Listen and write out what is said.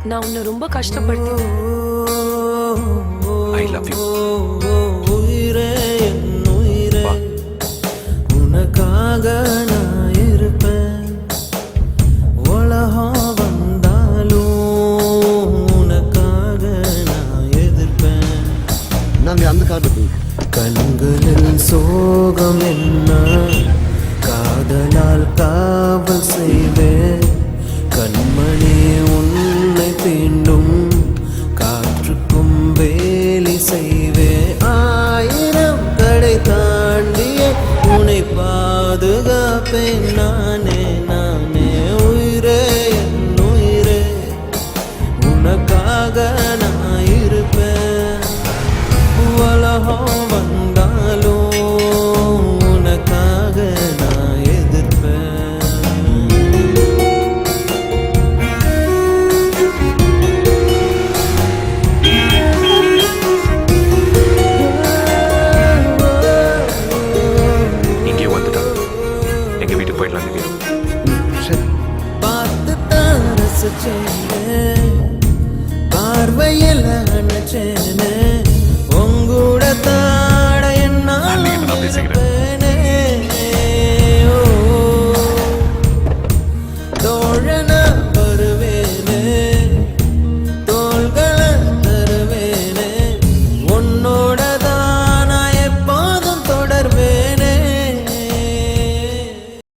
நான் உன்னை ரொம்ப கஷ்டப்படுத்திட்டேன். I love you. உயிரே என் உயிரே, உனக்காக நான் இருப்பேன். உலகம் வந்தாலும் உனக்காக நான் எதிர்ப்பேன். நாங்கள் அந்த காட்டு கண்களில் சோகம் என்ன, காதலால் காவல் செய்வேன். கண்மணி உன்னை தீண்டும் காற்றுக்கும் வேலி செய்வேன். 1000 கடை தாண்டிய உன்னை பாதுகாப்பேன். நானே நானே உயிரே என் உயிரே, உனக்காக நான் இருப்பேன். உலகம் வந்தாலும் உனக்காக நான் எதிர்ப்பேன். இங்கே வந்துட்டா எங்க வீட்டுக்கு போயிடலாம் திவ்யா. சரி. பார்த்து தான் ரசிச்சேனே, பார்வையில் நினைச்சேனே,